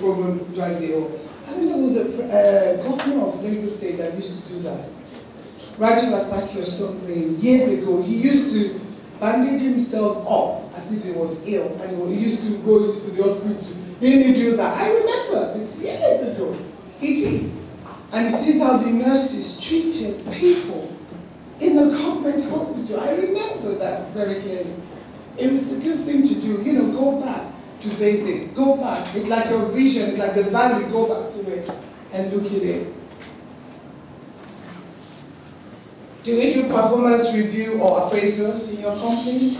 problem drives it home. I think there was a governor of Lagos State that used to do that. Raju Lasaki or something, years ago, he used to bandage himself up as if he was ill, and he used to go to the hospital. Didn't he do that? I remember, this years ago, he did. And he sees how the nurses treated people in the government hospital. I remember that very clearly. It was a good thing to do, go back to basic, go back. It's like your vision, it's like the value, go back to it and look at it. Do we do performance review or appraisal in your companies?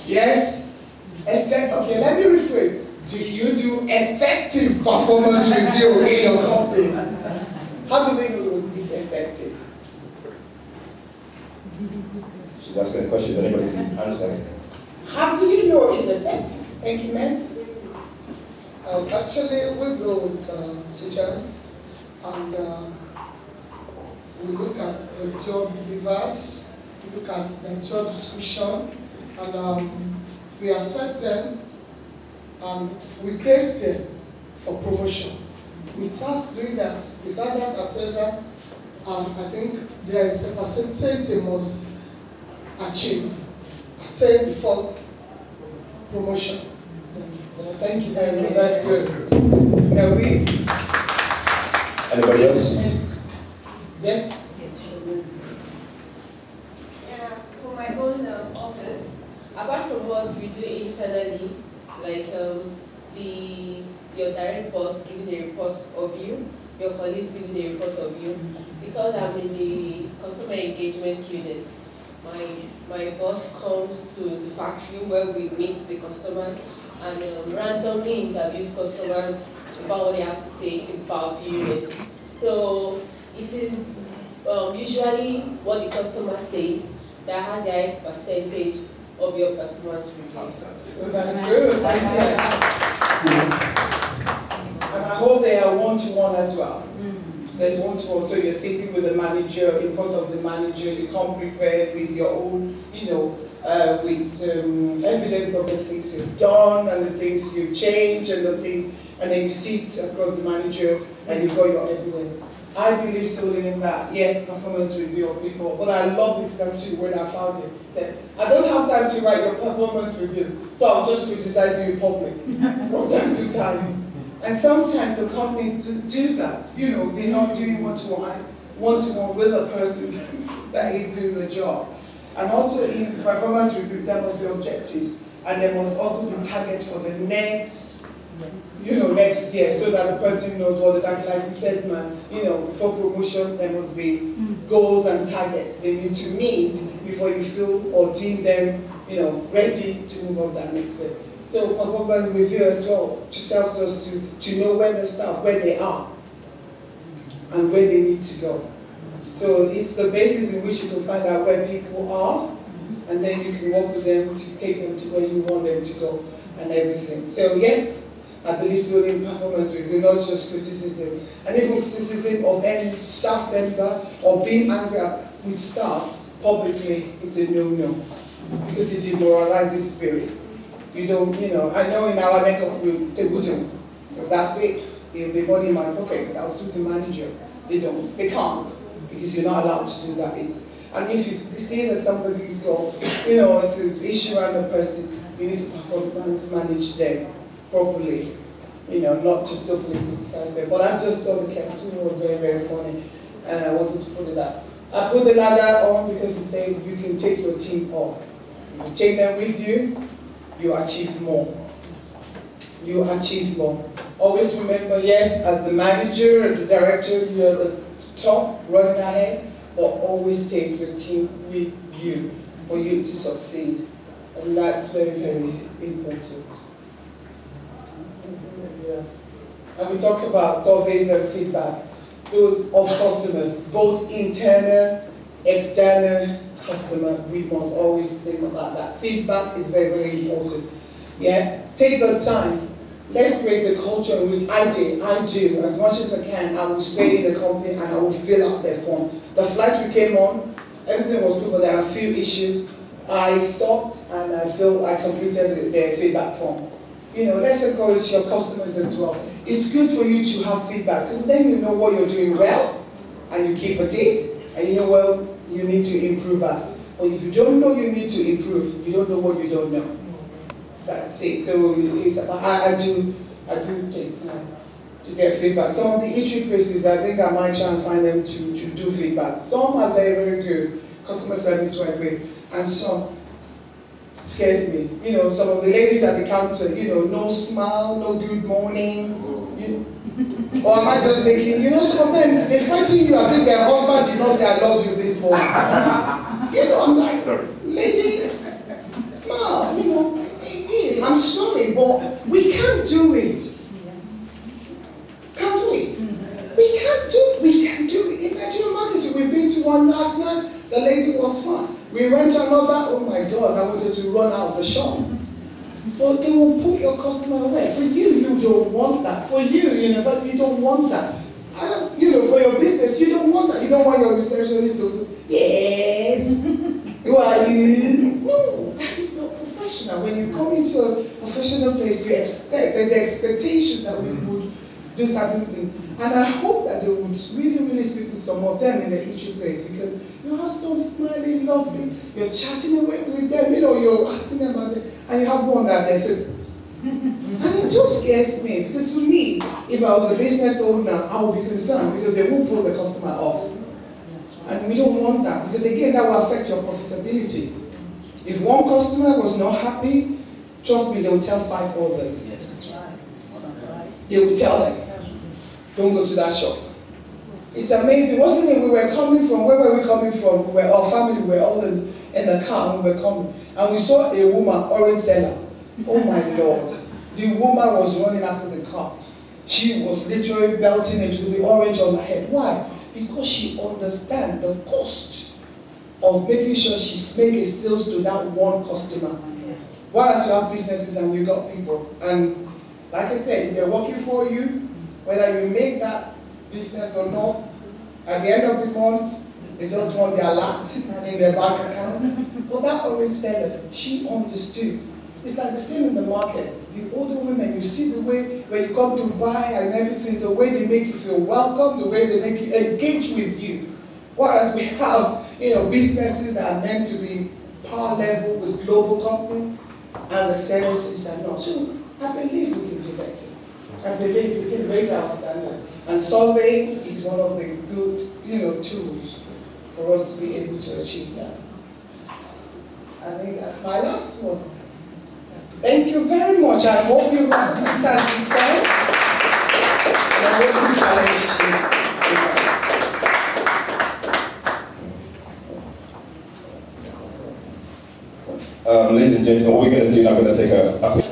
Yes? Okay, let me rephrase. Do you do effective performance review in your company? How do we know it's effective? She's asking a question that anybody can answer. How do you know it's effective? Thank you, ma'am. Actually, we go with teachers and we look at the job delivered, we look at the job description, and we assess them and we grade them for promotion. Without doing that, without that appraisal, I think there is a percentage they must attain before promotion. Thank you very much. That's good. Can we? Anybody else? Yes? Yeah, for my own office, apart from what we do internally, like your direct boss giving a report of you, your colleagues giving a report of you, because I'm in the customer engagement unit, my boss comes to the factory where we meet the customers and randomly interviews customers about what they have to say about the unit. So it is usually what the customer says that has the highest percentage of your performance review. Well, that's good. That's good. And I hope they are one-to-one as well. There's one-to-one, so you're sitting with the manager, in front of the manager, you come prepared with your own, with evidence of the things you've done and the things you've changed and the things, and then you sit across the manager and you got your evidence. I believe solely in that, yes, performance review of people, but I love this guy too when I found it. He said, I don't have time to write your performance review, so I'll just criticize you in public from time to time. And sometimes the companies do that. They're not doing one-to-one with a person that is doing the job. And also in performance review, there must be objectives, and there must also be targets for the next year, so that the person knows what like you said, man, before promotion, there must be goals and targets they need to meet before you feel or deem them, ready to move on that next step. So performance review as well just helps us to know where they are, and where they need to go. So it's the basis in which you can find out where people are, and then you can work with them to take them to where you want them to go and everything. So yes, I believe so in performance review, not just criticism. And even criticism of any staff member or being angry with staff publicly, it's a no-no, because it demoralizes spirit. I know in our neck of wood, they wouldn't, because that's it. It'll be money in my pocket, because I'll sue the manager. They can't, because you're not allowed to do that. And if you see that somebody's got, it's an issue around the person, you need to performance manage them properly, not just openly criticize them. But I just thought the cartoon was very, very funny, and I wanted to put it up. I put the ladder on because he said you can take your team up. You take them with you, you achieve more. You achieve more. Always remember, yes, as the manager, as the director, you're the top running ahead, but always take your team with you for you to succeed. And that's very, very important. Yeah. And we talk about surveys and feedback. So of customers, both internal, external customer, we must always think about that. Feedback is very, very important. Yeah, take the time. Let's create a culture in which I do, as much as I can, I will stay in the company and I will fill out their form. The flight we came on, everything was good, but there are a few issues. I stopped and I completed the feedback form. Let's encourage your customers as well. It's good for you to have feedback because then you know what you're doing well and you keep at it, and you know what you need to improve at. Or if you don't know you need to improve, you don't know what you don't know. That's it. So I do take time to get feedback. Some of the eatery places, I think I might try and find them to do feedback. Some are very, very good. Customer service were great. And some scares me. Some of the ladies at the counter, no smile, no good morning. Or am I just thinking, some of them, they frighten you as if their husband did not say, I love you this morning. I'm like, sorry. Lady, smile, it is. I'm sorry, but we can't do it. Can't we? We can do it. In Nigerian market, we've been to one last night, the lady was fine. We went to another, oh my God, I wanted to run out of the shop. But they will put your customer away. For you don't want that. For you, you don't want that. For your business, you don't want that. You don't want your receptionist to, yes, who are you? No, that is not professional. When you come into a professional place, there's an expectation that we would do certain things. And I hope that they would really, really speak to some of them in the eatery place, because you have some smiling, lovely, you're chatting away with them, you're asking them about it, and you have one that they feel. And it just scares me, because for me, if I was a business owner, I would be concerned, because they will pull the customer off. And we don't want that, because again, that will affect your profitability. If one customer was not happy, trust me, they will tell 5 others. That's right. They will tell them, don't go to that shop. It's amazing. Wasn't it? Where were we coming from? Our family were all in the car when we were coming. And we saw a woman, orange seller. Oh my Lord. The woman was running after the car. She was literally belting it with the orange on her head. Why? Because she understands the cost of making sure she's making sales to that one customer. Whereas you have businesses and you got people. And like I said, if they're working for you, whether you make that business or not, at the end of the month, they just want their lot in their bank account. But that orange seller, she understood. It's like the same in the market. The older women, you see the way when you come to buy and everything, the way they make you feel welcome, the way they make you engage with you. Whereas we have, businesses that are meant to be power level with global company, and the services are not. So I believe we can do better. I believe we can raise our standard. And surveying is one of the good, tools for us to be able to achieve that. I think that's my last one. Thank you very much. I hope you have a fantastic time. And I hope you challenge you. Ladies and gentlemen, what we're going to do now, we're going to take a quick...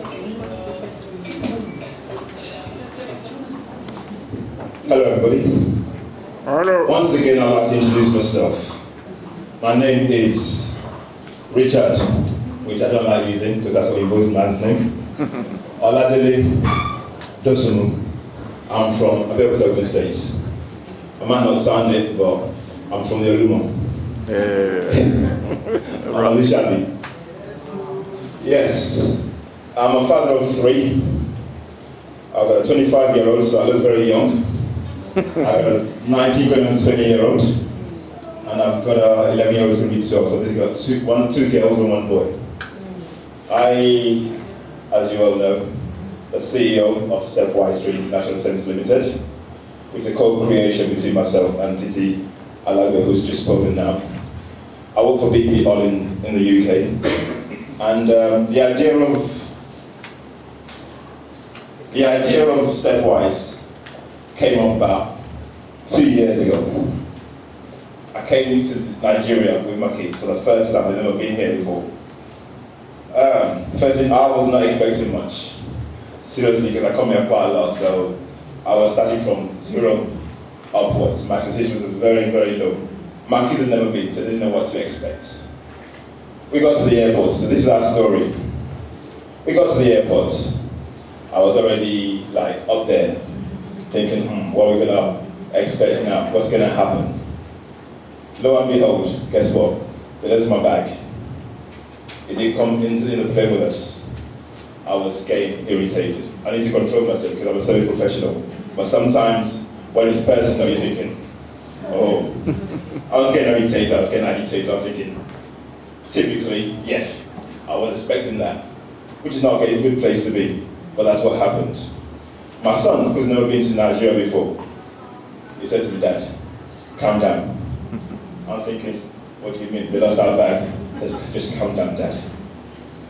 Hello everybody. Hello. Once again, I'd like to introduce myself. My name is Richard, which I don't like using because that's a Igbo man's name. Oladele Dosunu. I'm from Abeokuta, Ogun State. I might not sound it, but I'm from the Olumo. I'm Lishabi. Yes, I'm a father of 3. I've got a 25-year-old, so I look very young. I've got a 19 going on 20-year-old, and I've got a 11-year-old who's going to be 12. So basically got 2 girls and 1 boy. I, as you all know, the CEO of Stepwise International Service Limited, which is a co-creation between myself and Titi Alagbe, who's just spoken now. I work for BP all in the UK. And the idea of Stepwise came up about 2 years ago. I came to Nigeria with my kids for the first time. They've never been here before. First thing, I was not expecting much. Seriously, because I come here quite a lot, so I was starting from 0 upwards. My expectation was very, very low. My kids had never been, so they didn't know what to expect. We got to the airport, so this is our story. We got to the airport. I was already up there, thinking, what are we gonna expect now? What's gonna happen? Lo and behold, guess what? There's my bag. It did come into the plane with us. I was getting irritated. I need to control myself because I'm a service professional. But sometimes when it's personal, you're thinking, oh, I was getting irritated, I was getting agitated, I was thinking, typically, yeah, I was expecting that, which is not a good place to be, but that's what happened. My son, who's never been to Nigeria before, he said to me, Dad, calm down. I'm thinking, what do you mean? They lost our bags. He said, just calm down, Dad.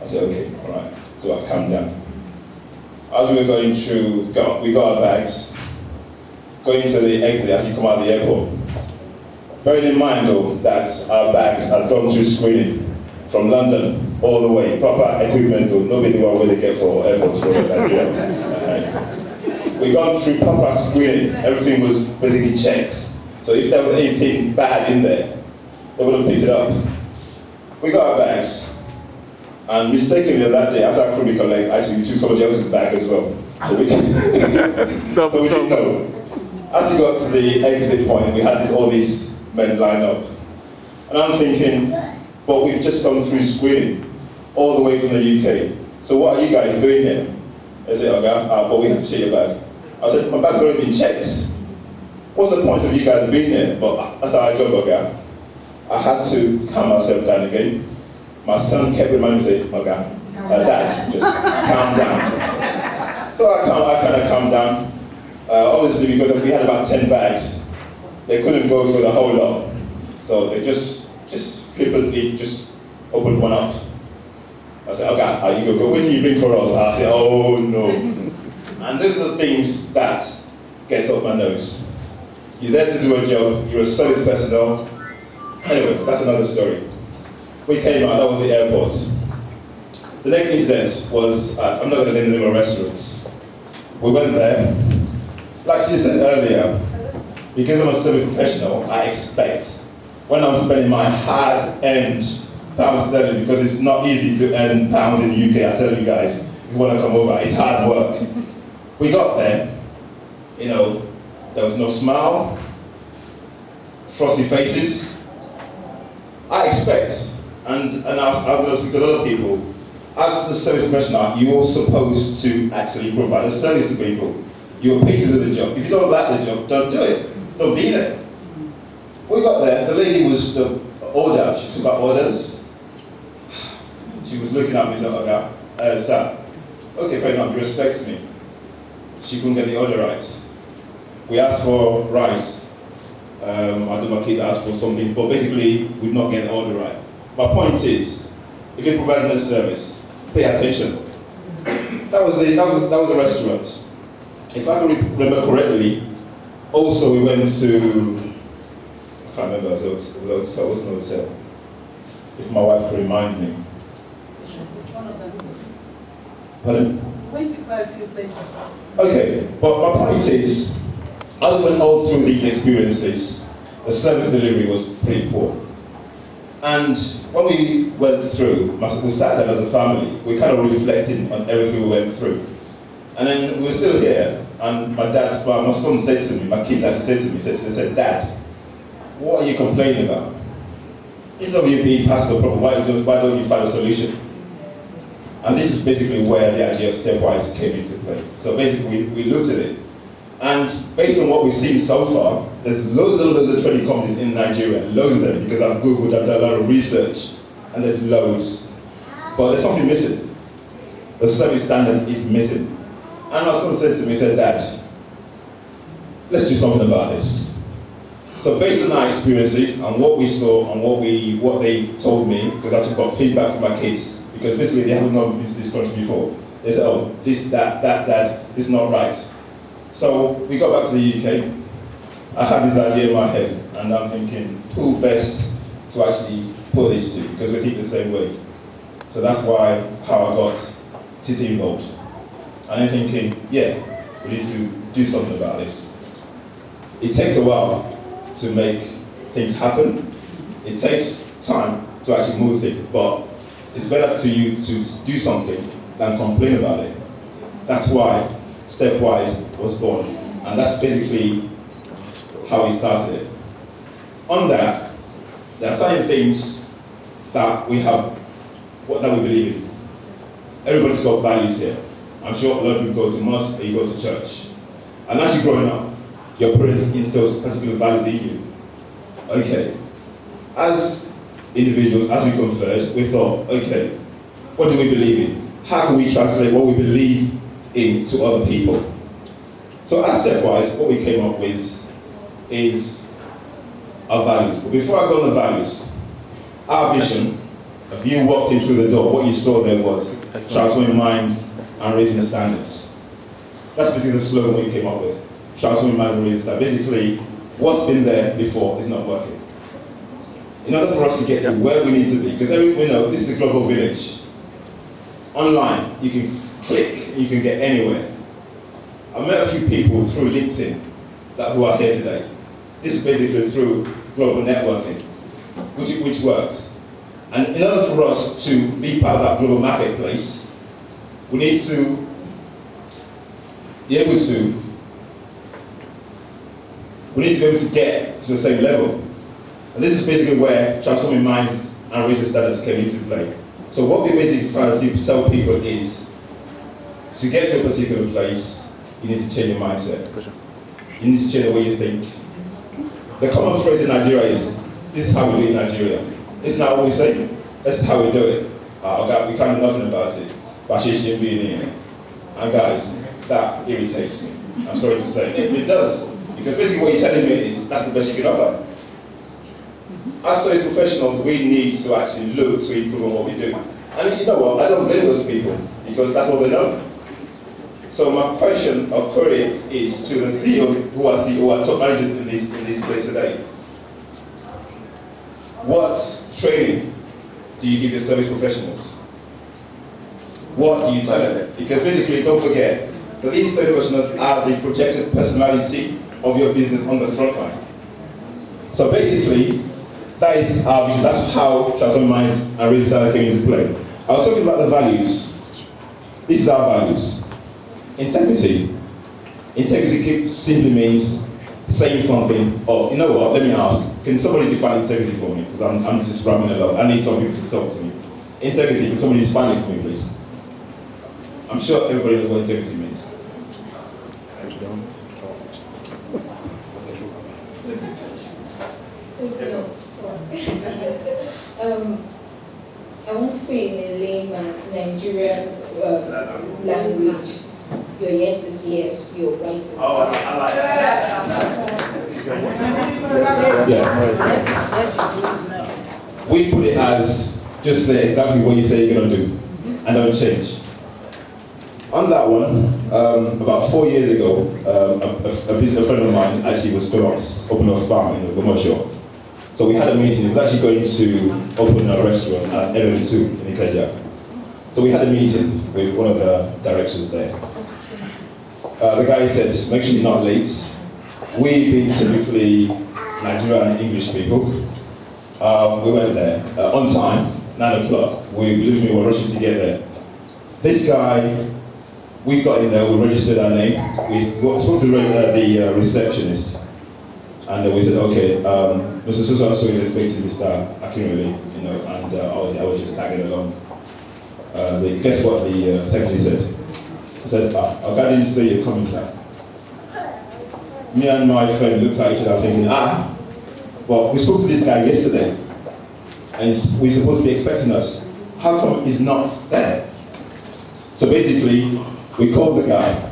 I said, okay, all right. So I calmed down. As we were going through, we got our bags, going to the exit as you come out of the airport. Bearing in mind though, that our bags had gone through screening from London all the way, proper equipment though, nobody knew what they get for airports for Nigeria. We gone through proper screening, everything was basically checked. So if there was anything bad in there, they would have picked it up. We got our bags. And mistakenly that day, as I could recollect, actually we took somebody else's bag as well. So we didn't know. As we got to the exit point, we had all these men line up. And I'm thinking, but we've just gone through screening all the way from the UK. So what are you guys doing here? They said, okay, but we have to check your bag. I said, my bag's already been checked. What's the point of you guys being here? But that's how I go, okay. I had to calm myself down again. My son kept reminding me, saying, okay, Dad, just calm down. So I kind of calmed down. Obviously, because we had about 10 bags, they couldn't go through the whole lot. So they just flippantly just opened one up. I said, okay, you go. What do you bring for us? I said, oh no. And those are the things that gets up my nose. You're there to do a job, you're a service personnel. Anyway, that's another story. We came out, that was the airport. The next incident was at, I'm not going to name the name of restaurants. We went there. Like she said earlier, because I'm a service professional, I expect when I'm spending my hard-earned pounds sterling, because it's not easy to earn pounds in the UK, I tell you guys, if you want to come over, it's hard work. We got there, there was no smile, frosty faces. I expect, and I'm going to speak to a lot of people, as a service professional, you're supposed to actually provide a service to people. You're paid to do the job. If you don't like the job, don't do it. Don't be there. We got there, the lady was the order, she took our orders. She was looking at me and said, okay, sir, okay, fair enough, you respect me. She couldn't get the order right. We asked for rice. I don't know, kids asked for something, but basically, we did not get the order right. My point is, if you're providing a service, pay attention. That was the restaurant. If I can remember correctly, also we went to, I can't remember, it was a hotel. If my wife could remind me. Pardon? We went to quite a few places. Okay, but my point is, as we went all through these experiences, the service delivery was pretty poor. And when we went through, we sat down as a family, we kind of reflected on everything we went through. And then we were still here, and my son said to me, my kids actually said to me, they said, Dad, what are you complaining about? Instead of you being past the problem, why don't you find a solution? And this is basically where the idea of Stepwise came into play. So basically, we looked at it. And based on what we've seen so far, there's loads of training companies in Nigeria, loads of them, because I've Googled, I've done a lot of research, and there's loads. But there's something missing. The service standard is missing. And my son said to me, he said, Dad, let's do something about this. So based on our experiences and what we saw and what they told me, because I took up feedback from my kids, because basically they haven't known this country before. They said, oh, this, that, this is not right. So we got back to the UK. I had this idea in my head, and I'm thinking, who best to actually put this to, because we think the same way. So that's how I got Titi involved. And I'm thinking, yeah, we need to do something about this. It takes a while to make things happen. It takes time to actually move things, but it's better to you to do something than complain about it. That's why Stepwise was born, and that's basically how we started it. On that, there are certain things that we have, that we believe in. everybody's got values here. I'm sure a lot of people go to mosque and you go to church. And as you're growing up, your parents instill particular values in you. Okay. As individuals, as we conferred, we thought, okay, what do we believe in? How can we translate what we believe in to other people? So at Stepwise, what we came up with is our values. But before I go on the values, our vision, if you walked in through the door, what you saw there was transforming minds and raising the standards. That's basically the slogan we came up with. Transforming minds and raising standards. Basically, what's been there before is not working. In order for us to get to where we need to be, because we know this is a global village. Online, you can click, you can get anywhere. I met a few people through LinkedIn who are here today. This is basically through global networking, which works. And in order for us to be part of that global marketplace, we need to be able to get to the same level. And this is basically where transforming minds and raising standards came into play. So what we're basically trying to tell people is, to get to a particular place, you need to change your mindset. You need to change the way you think. The common phrase in Nigeria is, this is how we do it in Nigeria. It's not what we say, this is how we do it. We can't do nothing about it. And guys, that irritates me. I'm sorry to say. It does. Because basically what you're telling me is, that's the best you can offer. As service professionals, we need to actually look to improve on what we do. And you know what, I don't blame those people, because that's all they know. So my question or query is to the CEOs who are top managers in this place today. What training do you give your service professionals? What do you tell them? Because basically, don't forget that these service professionals are the projected personality of your business on the front line. So basically, that is our vision. That's how Transforming Minds and Raising Standards came into play. I was talking about the values. This is our values. Integrity. Integrity simply means saying something, or you know what, let me ask, can somebody define integrity for me? Because I'm just rambling a lot. I need some people to talk to me. Integrity, can somebody define it for me, please? I'm sure everybody knows what integrity means. I want to put in a layman Nigerian language. Your yes is yes, your right is right. Oh, I like that. We put it as, just say exactly what you say you're going to do, and don't change. On that one, about 4 years ago, a business friend of mine actually was going to open a farm in Ogbomoso. So we had a meeting. He was actually going to open a restaurant at MM2 in Ikeja. So we had a meeting with one of the directors there. The guy said, make sure you're not late. We being typically Nigerian and English people, we went there on time, 9 o'clock. Believe me, we were rushing to get there. This guy, we got in there, we registered our name. We spoke to the receptionist. And we said, okay, Mr. Susan so is expecting Mr. Akinwele, you know, and I was just tagging along. Guess what the secretary said? He said, okay, I didn't say you're coming, sir. Me and my friend looked at each other thinking, well, we spoke to this guy yesterday, and we're supposed to be expecting us. How come he's not there? So basically, we called the guy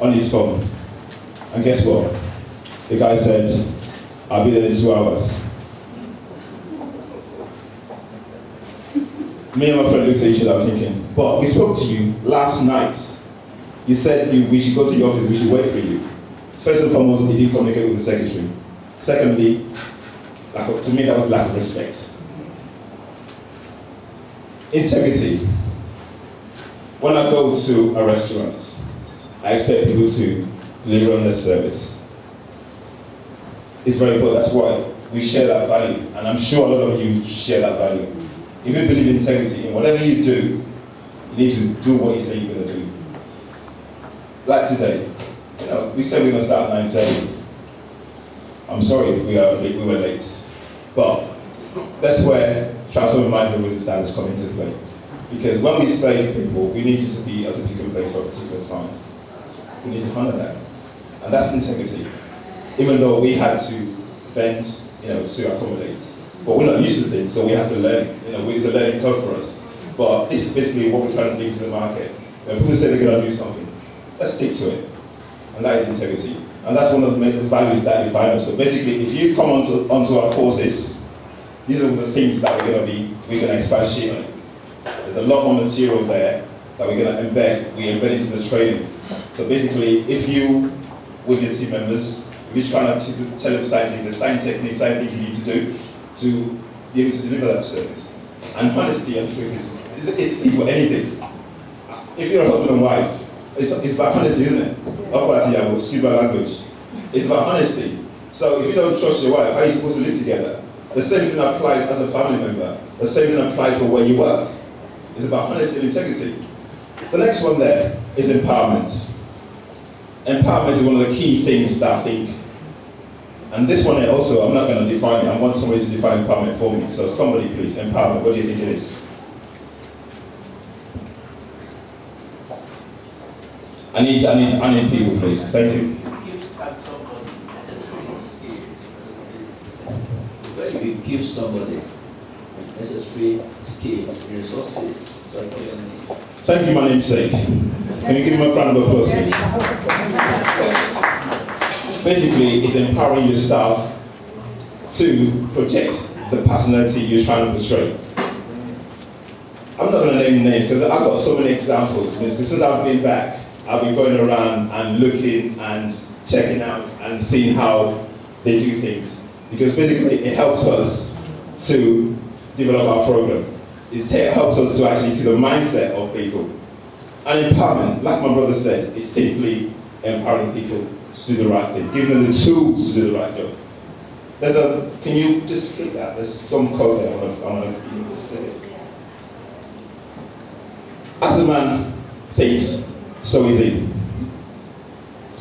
on his phone, and guess what? The guy said, I'll be there in 2 hours. Me and my friend looked at each other thinking, but we spoke to you last night. You said we should go to your office, we should wait for you. First and foremost, he didn't communicate with the secretary. Secondly, to me that was lack of respect. Integrity. When I go to a restaurant, I expect people to deliver on their service. It's very important. That's why we share that value, and I'm sure a lot of you share that value. If you believe in integrity, in whatever you do, you need to do what you say you're going to do. Like today, you know, we said we're going to start at 9:30. I'm sorry we were late, but that's where Transforming Minds and Raising Standards come into play. Because when we say to people, we need you to be at a particular place for a particular time, we need to honor that. And that's integrity. Even though we had to bend, to accommodate. But we're not used to things, so we have to learn. It's a learning curve for us. But this is basically what we're trying to bring to the market. When people say they're going to do something, let's stick to it. And that is integrity. And that's one of the values that define us. So basically, if you come onto our courses, these are the things that we're going to expatiate on. There's a lot more material there that we're going to embed. We embed into the training. So basically, if you, with your team members, if you're trying to tell them something, the science techniques, something you need to do to be able to deliver that service. And honesty and truth is equal anything. If you're a husband and wife, it's about honesty, isn't it? Excuse my language. It's about honesty. So if you don't trust your wife, how are you supposed to live together? The same thing applies as a family member. The same thing applies for where you work. It's about honesty and integrity. The next one there is empowerment. Empowerment is one of the key things that I think, and this one also, I'm not going to define it. I want somebody to define empowerment for me. So somebody please, empowerment, what do you think it is? I need people, please. Thank you. When you give somebody necessary skills, resources, thank you, my namesake. Can you give him a round of applause, please? Basically, it's empowering your staff to project the personality you're trying to portray. I'm not going to name names because I've got so many examples. Since I've been back, I've been going around and looking and checking out and seeing how they do things. Because basically it helps us to develop our program. It helps us to actually see the mindset of people. And empowerment, like my brother said, is simply empowering people to do the right thing, giving them the tools to do the right job. Can you just flip that? There's some code there. I want to just flip it. As a man thinks, so is he.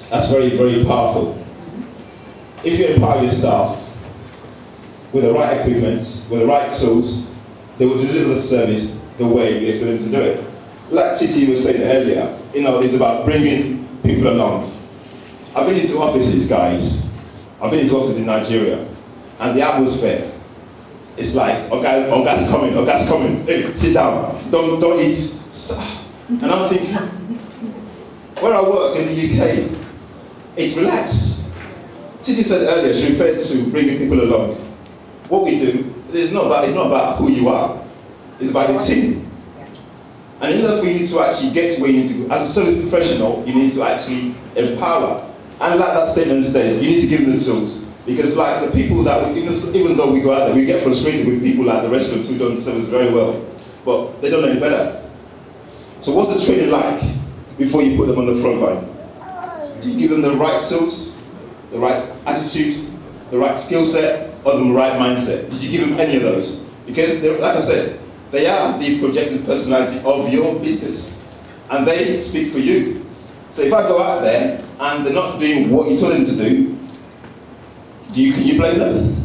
That's very, very powerful. If you empower your staff with the right equipment, with the right tools, they will deliver the service the way you expect them to do it. Like Titi was saying earlier, it's about bringing people along. I've been into offices, guys. I've been into offices in Nigeria, and the atmosphere, it's like, Oga's coming, hey, sit down, don't eat. And I'm thinking, where I work in the UK, it's relaxed. Titi said earlier, she referred to bringing people along. What we do, it's not about who you are, it's about your team. And in order for you to actually get to where you need to go, as a service professional, you need to actually empower. And like that statement says, you need to give them the tools. Because like the people that, even though we go out there, we get frustrated with people at the restaurants who don't serve us very well, but they don't know any better. So what's the training like before you put them on the front line? Do you give them the right tools, the right attitude, the right skill set, or the right mindset? Did you give them any of those? Because, like I said, they are the projected personality of your business, and they speak for you. So if I go out there and they're not doing what you told them to do, can you blame them?